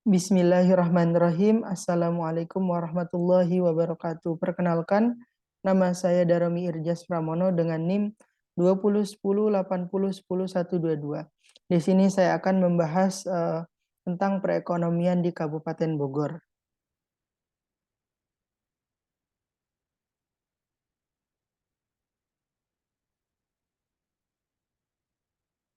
Bismillahirrahmanirrahim. Assalamualaikum warahmatullahi wabarakatuh. Perkenalkan, nama saya Darami Irjas Pramono dengan NIM 201080101122. Di sini saya akan membahas tentang perekonomian di Kabupaten Bogor.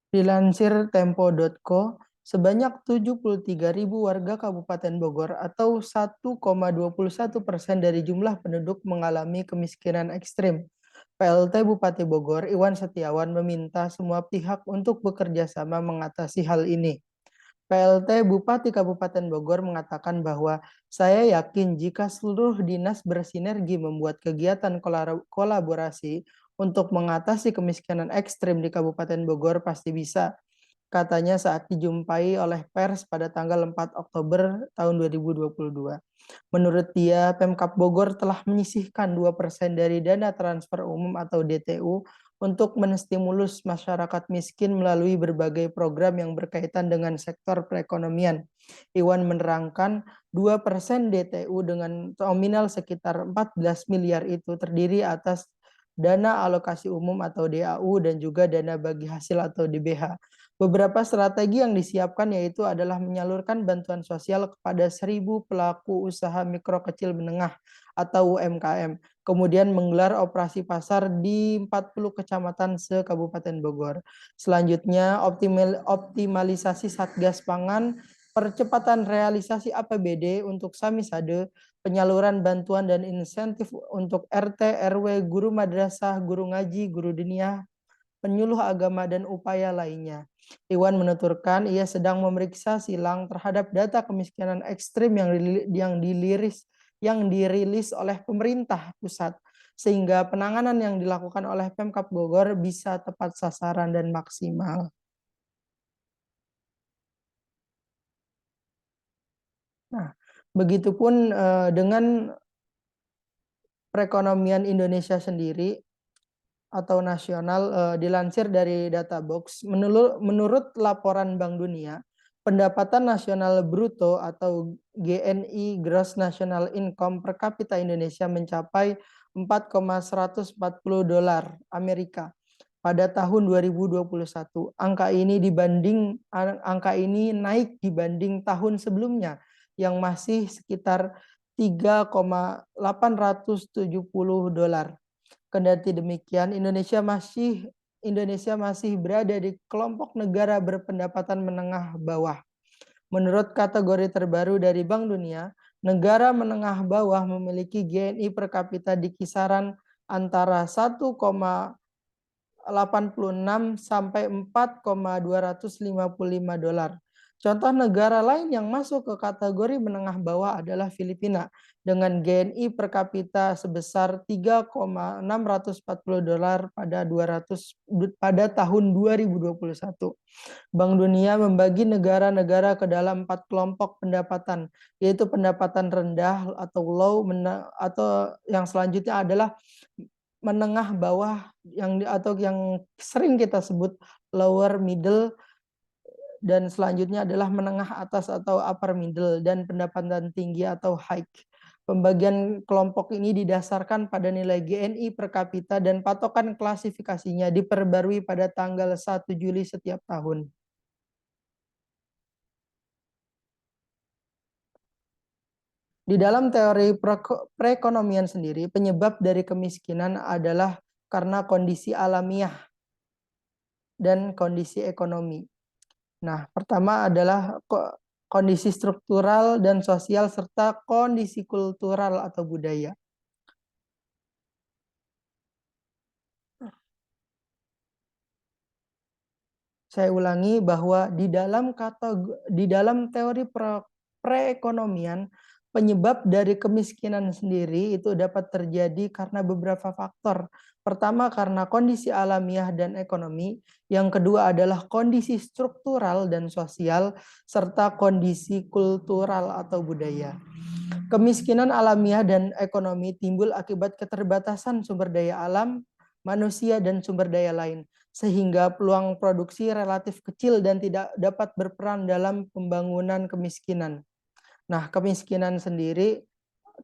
Dilansir Tempo.co, sebanyak 73.000 warga Kabupaten Bogor atau 1,21% dari jumlah penduduk mengalami kemiskinan ekstrim. PLT Bupati Bogor, Iwan Setiawan, meminta semua pihak untuk bekerja sama mengatasi hal ini. PLT Bupati Kabupaten Bogor mengatakan bahwa saya yakin jika seluruh dinas bersinergi membuat kegiatan kolaborasi untuk mengatasi kemiskinan ekstrim di Kabupaten Bogor pasti bisa, katanya saat dijumpai oleh pers pada tanggal 4 Oktober tahun 2022. Menurut dia, Pemkab Bogor telah menyisihkan 2% dari dana transfer umum atau DTU untuk menstimulus masyarakat miskin melalui berbagai program yang berkaitan dengan sektor perekonomian. Iwan menerangkan 2% DTU dengan nominal sekitar 14 miliar itu terdiri atas dana alokasi umum atau DAU dan juga dana bagi hasil atau DBH. Beberapa strategi yang disiapkan yaitu adalah menyalurkan bantuan sosial kepada 1.000 pelaku usaha mikro kecil menengah atau UMKM. Kemudian menggelar operasi pasar di 40 kecamatan se-Kabupaten Bogor. Selanjutnya optimalisasi Satgas Pangan, percepatan realisasi APBD untuk Samisade, penyaluran bantuan dan insentif untuk RT, RW, guru madrasah, guru ngaji, guru diniyah, penyuluh agama, dan upaya lainnya. Iwan menuturkan ia sedang memeriksa silang terhadap data kemiskinan ekstrim yang dirilis oleh pemerintah pusat, sehingga penanganan yang dilakukan oleh Pemkab Bogor bisa tepat sasaran dan maksimal. Nah, begitupun dengan perekonomian Indonesia sendiri atau nasional, dilansir dari Databox, menurut laporan Bank Dunia, pendapatan nasional bruto atau GNI (Gross National Income) per kapita Indonesia mencapai 4,140 dolar Amerika pada tahun 2021. Angka ini naik dibanding tahun sebelumnya yang masih sekitar 3,870 dolar. Kendati demikian, Indonesia masih berada di kelompok negara berpendapatan menengah bawah. Menurut kategori terbaru dari Bank Dunia, negara menengah bawah memiliki GNI per kapita di kisaran antara 1,86 sampai 4,255 dolar. Contoh negara lain yang masuk ke kategori menengah bawah adalah Filipina dengan GNI per kapita sebesar 3,640 dolar pada tahun 2021. Bank Dunia membagi negara-negara ke dalam 4 kelompok pendapatan, yaitu pendapatan rendah atau low, atau yang selanjutnya adalah menengah bawah atau yang sering kita sebut lower middle, dan selanjutnya adalah menengah atas atau upper middle, dan pendapatan tinggi atau high. Pembagian kelompok ini didasarkan pada nilai GNI per kapita dan patokan klasifikasinya diperbarui pada tanggal 1 Juli setiap tahun. Di dalam teori perekonomian sendiri, penyebab dari kemiskinan adalah karena kondisi alamiah dan kondisi ekonomi. Nah, pertama adalah kondisi struktural dan sosial serta kondisi kultural atau budaya. Saya ulangi bahwa di dalam teori perekonomian, penyebab dari kemiskinan sendiri itu dapat terjadi karena beberapa faktor. Pertama, karena kondisi alamiah dan ekonomi. Yang kedua adalah kondisi struktural dan sosial, serta kondisi kultural atau budaya. Kemiskinan alamiah dan ekonomi timbul akibat keterbatasan sumber daya alam, manusia, dan sumber daya lain, sehingga peluang produksi relatif kecil dan tidak dapat berperan dalam pembangunan kemiskinan. Nah, kemiskinan sendiri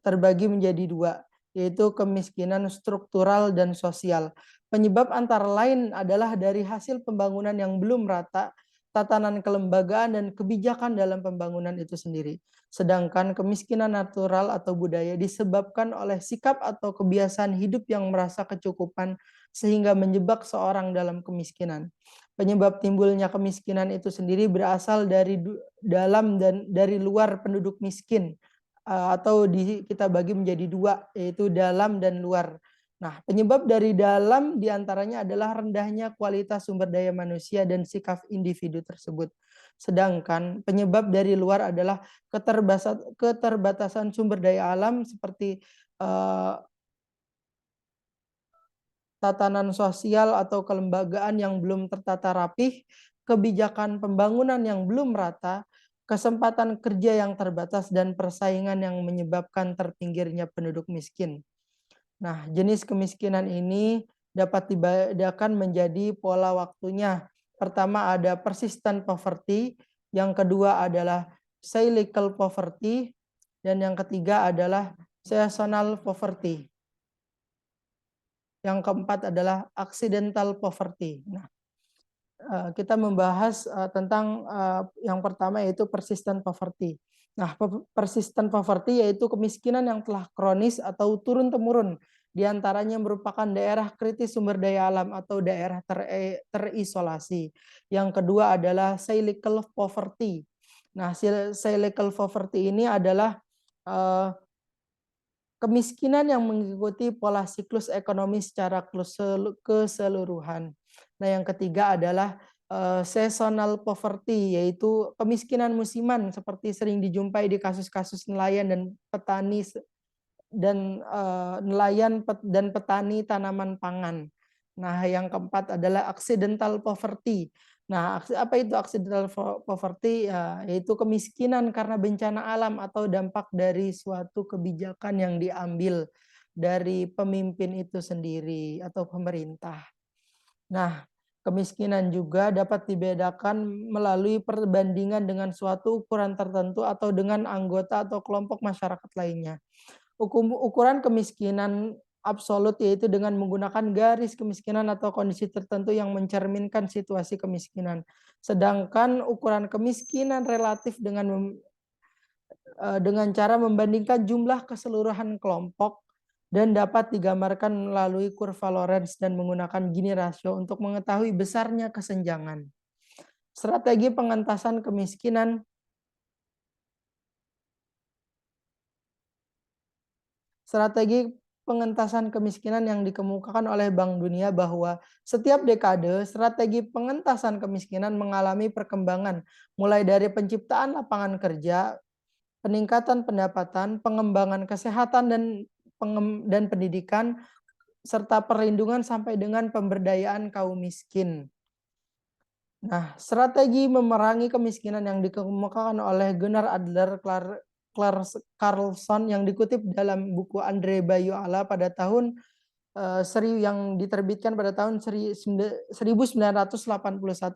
terbagi menjadi dua, yaitu kemiskinan struktural dan sosial. Penyebab antara lain adalah dari hasil pembangunan yang belum rata, tatanan kelembagaan dan kebijakan dalam pembangunan itu sendiri. Sedangkan kemiskinan natural atau budaya disebabkan oleh sikap atau kebiasaan hidup yang merasa kecukupan sehingga menjebak seorang dalam kemiskinan. Penyebab timbulnya kemiskinan itu sendiri berasal dari dalam dan dari luar penduduk miskin, atau kita bagi menjadi dua, yaitu dalam dan luar. Nah, penyebab dari dalam diantaranya adalah rendahnya kualitas sumber daya manusia dan sikap individu tersebut. Sedangkan penyebab dari luar adalah keterbatasan sumber daya alam seperti eh, tatanan sosial atau kelembagaan yang belum tertata rapih, kebijakan pembangunan yang belum merata, kesempatan kerja yang terbatas, dan persaingan yang menyebabkan terpinggirnya penduduk miskin. Nah, jenis kemiskinan ini dapat dibedakan menjadi pola waktunya. Pertama ada persistent poverty, yang kedua adalah cyclical poverty, dan yang ketiga adalah seasonal poverty. Yang keempat adalah accidental poverty. Nah, kita membahas tentang yang pertama yaitu persistent poverty. Nah, persistent poverty yaitu kemiskinan yang telah kronis atau turun-temurun. Di antaranya merupakan daerah kritis sumber daya alam atau daerah terisolasi. Yang kedua adalah cyclical poverty. Nah, cyclical poverty ini adalah kemiskinan yang mengikuti pola siklus ekonomi secara keseluruhan. Nah, yang ketiga adalah seasonal poverty, yaitu kemiskinan musiman seperti sering dijumpai di kasus-kasus nelayan dan petani dan petani tanaman pangan. Nah, yang keempat adalah accidental poverty. Nah, apa itu accidental poverty? Ya, yaitu kemiskinan karena bencana alam atau dampak dari suatu kebijakan yang diambil dari pemimpin itu sendiri atau pemerintah. Nah, kemiskinan juga dapat dibedakan melalui perbandingan dengan suatu ukuran tertentu atau dengan anggota atau kelompok masyarakat lainnya. Ukuran kemiskinan absolut yaitu dengan menggunakan garis kemiskinan atau kondisi tertentu yang mencerminkan situasi kemiskinan. Sedangkan ukuran kemiskinan relatif dengan cara membandingkan jumlah keseluruhan kelompok dan dapat digambarkan melalui kurva Lorenz dan menggunakan Gini rasio untuk mengetahui besarnya kesenjangan. Strategi pengentasan kemiskinan. Strategi pengentasan kemiskinan yang dikemukakan oleh Bank Dunia bahwa setiap dekade strategi pengentasan kemiskinan mengalami perkembangan mulai dari penciptaan lapangan kerja, peningkatan pendapatan, pengembangan kesehatan dan pendidikan, serta perlindungan sampai dengan pemberdayaan kaum miskin. Nah, strategi memerangi kemiskinan yang dikemukakan oleh Gunnar Adler Carlson yang dikutip dalam buku Andre Bayuala pada tahun yang diterbitkan pada tahun 1981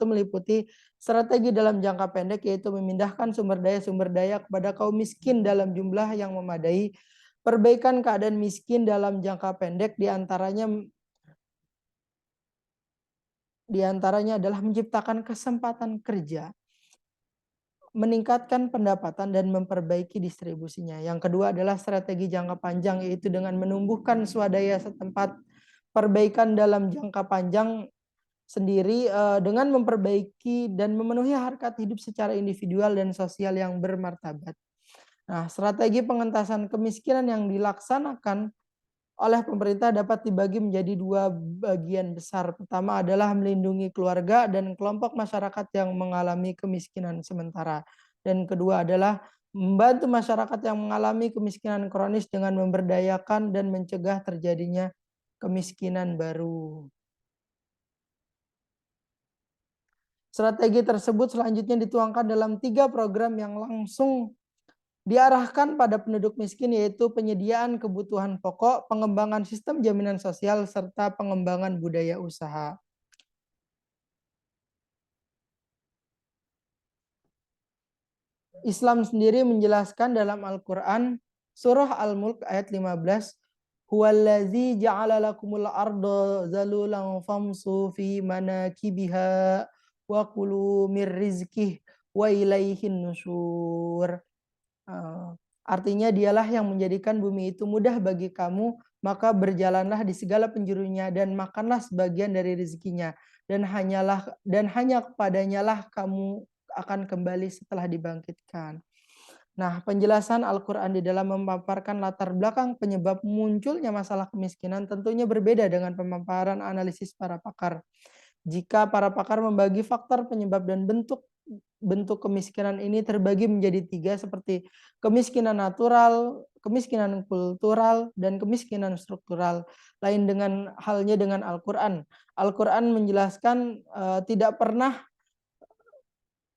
meliputi strategi dalam jangka pendek yaitu memindahkan sumber daya kepada kaum miskin dalam jumlah yang memadai, perbaikan keadaan miskin dalam jangka pendek diantaranya adalah menciptakan kesempatan kerja, meningkatkan pendapatan dan memperbaiki distribusinya. Yang kedua adalah strategi jangka panjang yaitu dengan menumbuhkan swadaya setempat, perbaikan dalam jangka panjang sendiri dengan memperbaiki dan memenuhi harkat hidup secara individual dan sosial yang bermartabat. Nah, strategi pengentasan kemiskinan yang dilaksanakan oleh pemerintah dapat dibagi menjadi dua bagian besar. Pertama adalah melindungi keluarga dan kelompok masyarakat yang mengalami kemiskinan sementara. Dan kedua adalah membantu masyarakat yang mengalami kemiskinan kronis dengan memberdayakan dan mencegah terjadinya kemiskinan baru. Strategi tersebut selanjutnya dituangkan dalam 3 program yang langsung diarahkan pada penduduk miskin, yaitu penyediaan kebutuhan pokok, pengembangan sistem jaminan sosial, serta pengembangan budaya usaha. Islam sendiri menjelaskan dalam Al-Quran, surah Al-Mulk ayat 15, Huwallazi ja'ala lakumul arda zalulan famsu fi manakibiha wa kulu mir rizkih wa ilaihin nusyur. Artinya dialah yang menjadikan bumi itu mudah bagi kamu, maka berjalanlah di segala penjurunya dan makanlah sebagian dari rezekinya, dan hanya kepadanya lah kamu akan kembali setelah dibangkitkan. Nah, penjelasan Al-Quran di dalam memaparkan latar belakang penyebab munculnya masalah kemiskinan tentunya berbeda dengan pemaparan analisis para pakar. Jika para pakar membagi faktor penyebab dan bentuk kemiskinan ini terbagi menjadi 3 seperti kemiskinan natural, kemiskinan kultural, dan kemiskinan struktural. Lain dengan halnya dengan Al-Quran. Al-Quran menjelaskan tidak pernah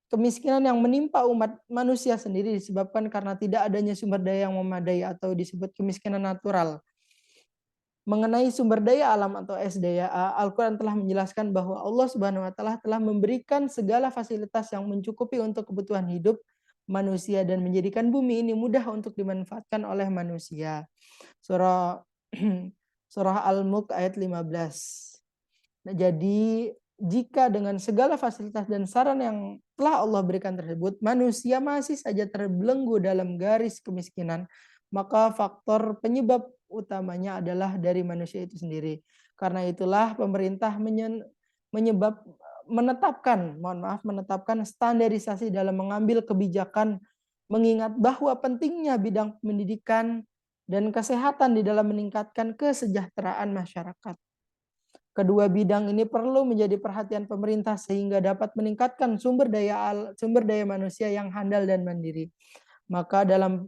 kemiskinan yang menimpa umat manusia sendiri disebabkan karena tidak adanya sumber daya yang memadai atau disebut kemiskinan natural. Mengenai sumber daya alam atau SDA, Al-Quran telah menjelaskan bahwa Allah Subhanahu wa Ta'ala telah memberikan segala fasilitas yang mencukupi untuk kebutuhan hidup manusia dan menjadikan bumi ini mudah untuk dimanfaatkan oleh manusia. Surah Surah Al-Mulk ayat 15. Nah, jadi jika dengan segala fasilitas dan saran yang telah Allah berikan tersebut, manusia masih saja terbelenggu dalam garis kemiskinan, maka faktor penyebab utamanya adalah dari manusia itu sendiri. Karena itulah pemerintah menetapkan standarisasi dalam mengambil kebijakan, mengingat bahwa pentingnya bidang pendidikan dan kesehatan di dalam meningkatkan kesejahteraan masyarakat. Kedua bidang ini perlu menjadi perhatian pemerintah sehingga dapat meningkatkan sumber daya manusia yang handal dan mandiri. Maka dalam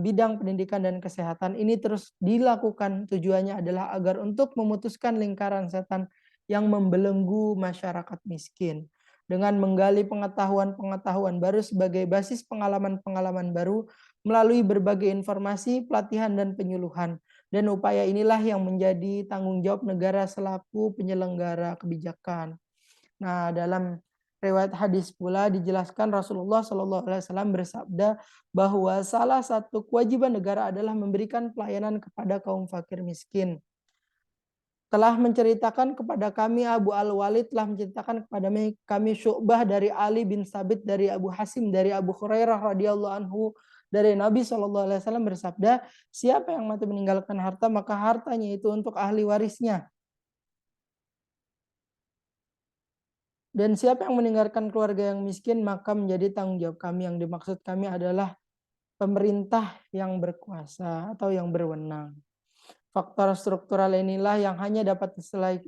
bidang pendidikan dan kesehatan ini terus dilakukan, tujuannya adalah agar untuk memutuskan lingkaran setan yang membelenggu masyarakat miskin. Dengan menggali pengetahuan-pengetahuan baru sebagai basis pengalaman-pengalaman baru melalui berbagai informasi, pelatihan, dan penyuluhan. Dan upaya inilah yang menjadi tanggung jawab negara selaku penyelenggara kebijakan. Nah, dalam riwayat hadis pula dijelaskan Rasulullah SAW bersabda bahwa salah satu kewajiban negara adalah memberikan pelayanan kepada kaum fakir miskin. Telah menceritakan kepada kami, Abu Al-Walid telah menceritakan kepada kami Syu'bah dari Ali bin Sabit, dari Abu Hasim, dari Abu Hurairah radhiyallahu anhu, dari Nabi SAW bersabda, siapa yang mati meninggalkan harta, maka hartanya itu untuk ahli warisnya. Dan siapa yang meninggalkan keluarga yang miskin, maka menjadi tanggung jawab kami. Yang dimaksud kami adalah pemerintah yang berkuasa atau yang berwenang. Faktor struktural inilah yang hanya dapat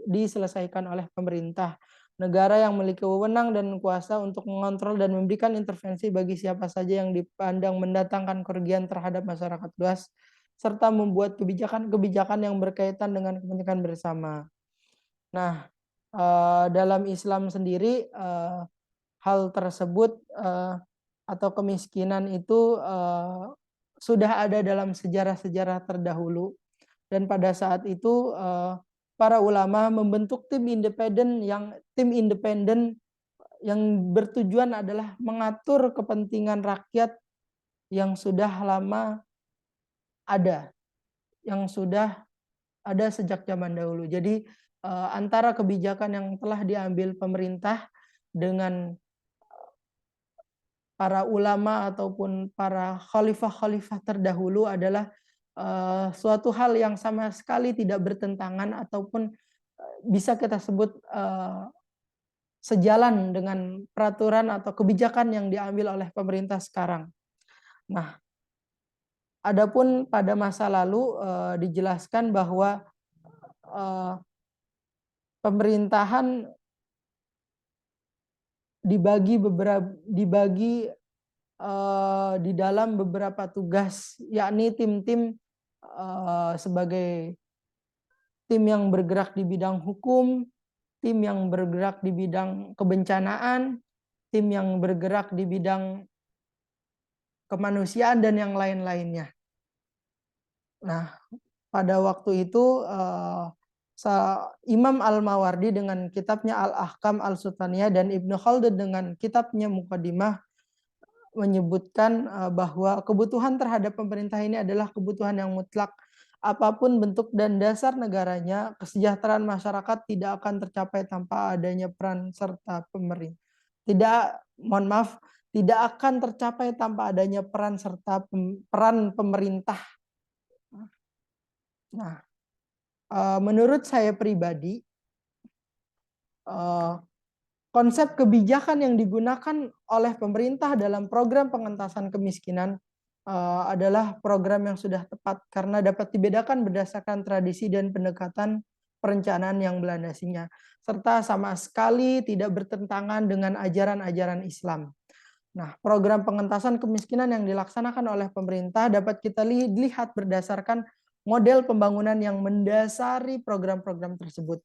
diselesaikan oleh pemerintah. Negara yang memiliki wewenang dan kuasa untuk mengontrol dan memberikan intervensi bagi siapa saja yang dipandang mendatangkan kerugian terhadap masyarakat luas, serta membuat kebijakan-kebijakan yang berkaitan dengan kepentingan bersama. Nah, dalam Islam sendiri hal tersebut atau kemiskinan itu sudah ada dalam sejarah-sejarah terdahulu. Dan pada saat itu para ulama membentuk tim independen yang bertujuan adalah mengatur kepentingan rakyat yang sudah lama ada, yang sudah ada sejak zaman dahulu. Jadi antara kebijakan yang telah diambil pemerintah dengan para ulama ataupun para khalifah-khalifah terdahulu adalah suatu hal yang sama sekali tidak bertentangan ataupun bisa kita sebut sejalan dengan peraturan atau kebijakan yang diambil oleh pemerintah sekarang. Nah, adapun pada masa lalu dijelaskan bahwa pemerintahan dibagi di dalam beberapa tugas, yakni tim-tim sebagai tim yang bergerak di bidang hukum, tim yang bergerak di bidang kebencanaan, tim yang bergerak di bidang kemanusiaan, dan yang lain-lainnya. Nah, pada waktu itu Imam Al-Mawardi dengan kitabnya Al-Ahkam Al-Sultaniyah dan Ibnu Khaldun dengan kitabnya Muqaddimah menyebutkan bahwa kebutuhan terhadap pemerintah ini adalah kebutuhan yang mutlak. Apapun bentuk dan dasar negaranya, kesejahteraan masyarakat tidak akan tercapai tanpa adanya peran serta pemerintah. Mohon maaf, tidak akan tercapai tanpa adanya peran serta peran pemerintah. Nah, menurut saya pribadi, konsep kebijakan yang digunakan oleh pemerintah dalam program pengentasan kemiskinan adalah program yang sudah tepat karena dapat dibedakan berdasarkan tradisi dan pendekatan perencanaan yang melandasinya, serta sama sekali tidak bertentangan dengan ajaran-ajaran Islam. Nah, program pengentasan kemiskinan yang dilaksanakan oleh pemerintah dapat kita lihat berdasarkan model pembangunan yang mendasari program-program tersebut.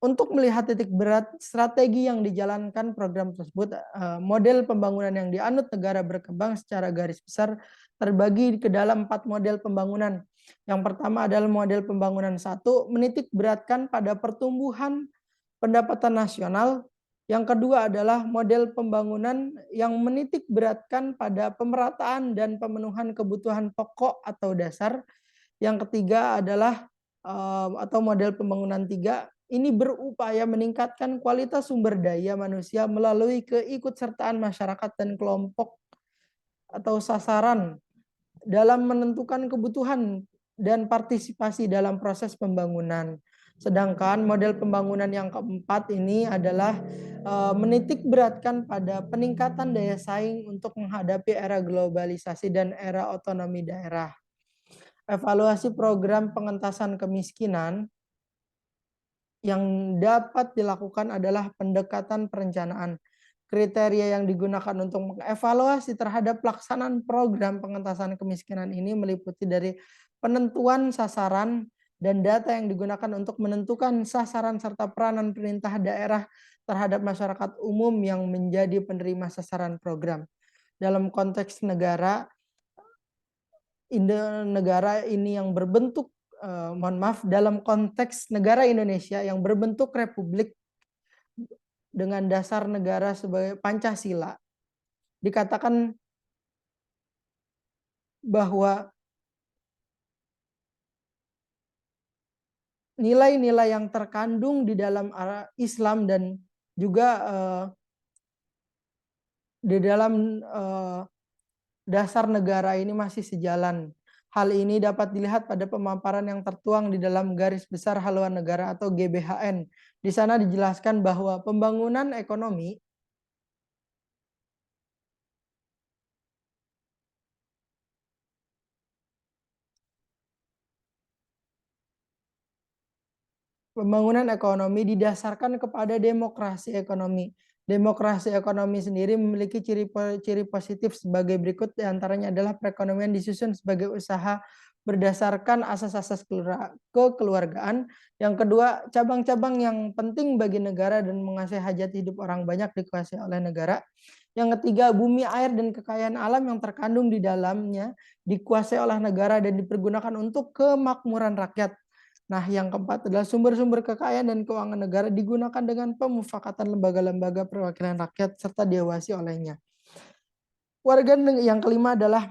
Untuk melihat titik berat strategi yang dijalankan program tersebut, model pembangunan yang dianut negara berkembang secara garis besar terbagi ke dalam 4 model pembangunan. Yang pertama adalah model pembangunan 1, menitik beratkan pada pertumbuhan pendapatan nasional. Yang kedua adalah model pembangunan yang menitik beratkan pada pemerataan dan pemenuhan kebutuhan pokok atau dasar. Yang ketiga adalah atau model pembangunan 3, ini berupaya meningkatkan kualitas sumber daya manusia melalui keikutsertaan masyarakat dan kelompok atau sasaran dalam menentukan kebutuhan dan partisipasi dalam proses pembangunan. Sedangkan model pembangunan yang keempat ini adalah menitik beratkan pada peningkatan daya saing untuk menghadapi era globalisasi dan era otonomi daerah. Evaluasi program pengentasan kemiskinan yang dapat dilakukan adalah pendekatan perencanaan. Kriteria yang digunakan untuk mengevaluasi terhadap pelaksanaan program pengentasan kemiskinan ini meliputi dari penentuan sasaran dan data yang digunakan untuk menentukan sasaran serta peranan pemerintah daerah terhadap masyarakat umum yang menjadi penerima sasaran program. Dalam konteks negara ini yang berbentuk dalam konteks negara Indonesia yang berbentuk republik dengan dasar negara sebagai Pancasila, dikatakan bahwa nilai-nilai yang terkandung di dalam Islam dan juga di dalam dasar negara ini masih sejalan. Hal ini dapat dilihat pada pemaparan yang tertuang di dalam garis besar haluan negara atau GBHN. Di sana dijelaskan bahwa pembangunan ekonomi didasarkan kepada demokrasi ekonomi. Demokrasi ekonomi sendiri memiliki ciri positif sebagai berikut, diantaranya adalah perekonomian disusun sebagai usaha berdasarkan asas-asas kekeluargaan. Yang kedua, cabang-cabang yang penting bagi negara dan menguasai hajat hidup orang banyak dikuasai oleh negara. Yang ketiga, bumi, air, dan kekayaan alam yang terkandung di dalamnya dikuasai oleh negara dan dipergunakan untuk kemakmuran rakyat. Nah, yang keempat adalah sumber-sumber kekayaan dan keuangan negara digunakan dengan pemufakatan lembaga-lembaga perwakilan rakyat serta diawasi olehnya. Yang kelima adalah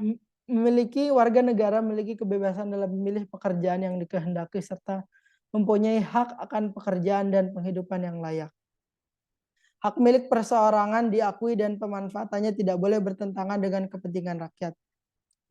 warga negara memiliki kebebasan dalam memilih pekerjaan yang dikehendaki serta mempunyai hak akan pekerjaan dan penghidupan yang layak. Hak milik perseorangan diakui dan pemanfaatannya tidak boleh bertentangan dengan kepentingan rakyat.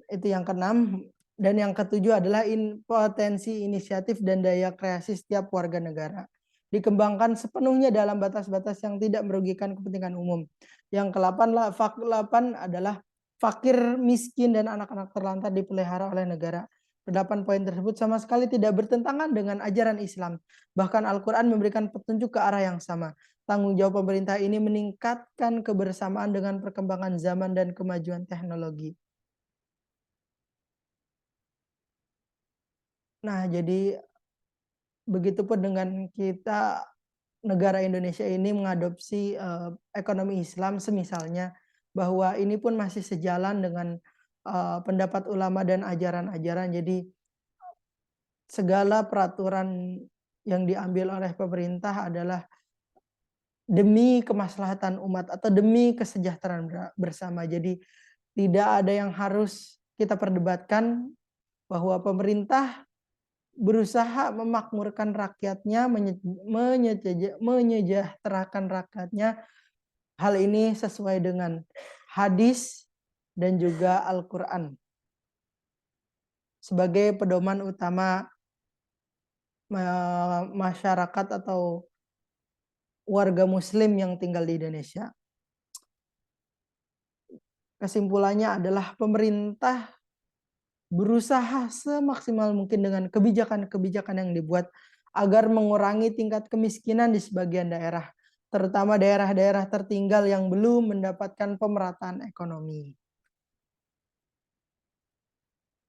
Itu yang keenam. Dan yang ketujuh adalah potensi inisiatif dan daya kreasi setiap warga negara. Dikembangkan sepenuhnya dalam batas-batas yang tidak merugikan kepentingan umum. Yang ke-8 adalah fakir, miskin, dan anak-anak terlantar dipelihara oleh negara. 8 poin tersebut sama sekali tidak bertentangan dengan ajaran Islam. Bahkan Al-Quran memberikan petunjuk ke arah yang sama. Tanggung jawab pemerintah ini meningkatkan kebersamaan dengan perkembangan zaman dan kemajuan teknologi. Nah, jadi begitupun dengan kita, negara Indonesia ini mengadopsi ekonomi Islam, semisalnya bahwa ini pun masih sejalan dengan pendapat ulama dan ajaran-ajaran. Jadi segala peraturan yang diambil oleh pemerintah adalah demi kemaslahatan umat atau demi kesejahteraan bersama. Jadi tidak ada yang harus kita perdebatkan, bahwa pemerintah berusaha memakmurkan rakyatnya, menyejahterakan rakyatnya. Hal ini sesuai dengan hadis dan juga Al-Quran sebagai pedoman utama masyarakat atau warga muslim yang tinggal di Indonesia. Kesimpulannya adalah pemerintah berusaha semaksimal mungkin dengan kebijakan-kebijakan yang dibuat agar mengurangi tingkat kemiskinan di sebagian daerah, terutama daerah-daerah tertinggal yang belum mendapatkan pemerataan ekonomi.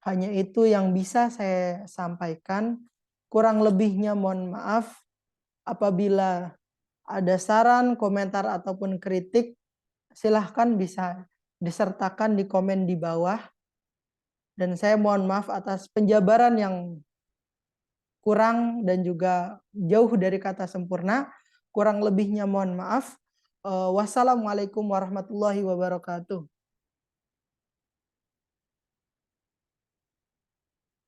Hanya itu yang bisa saya sampaikan. Kurang lebihnya mohon maaf. Apabila ada saran, komentar, ataupun kritik, silahkan bisa disertakan di komen di bawah. Dan saya mohon maaf atas penjabaran yang kurang dan juga jauh dari kata sempurna. Kurang lebihnya mohon maaf. Wassalamualaikum warahmatullahi wabarakatuh.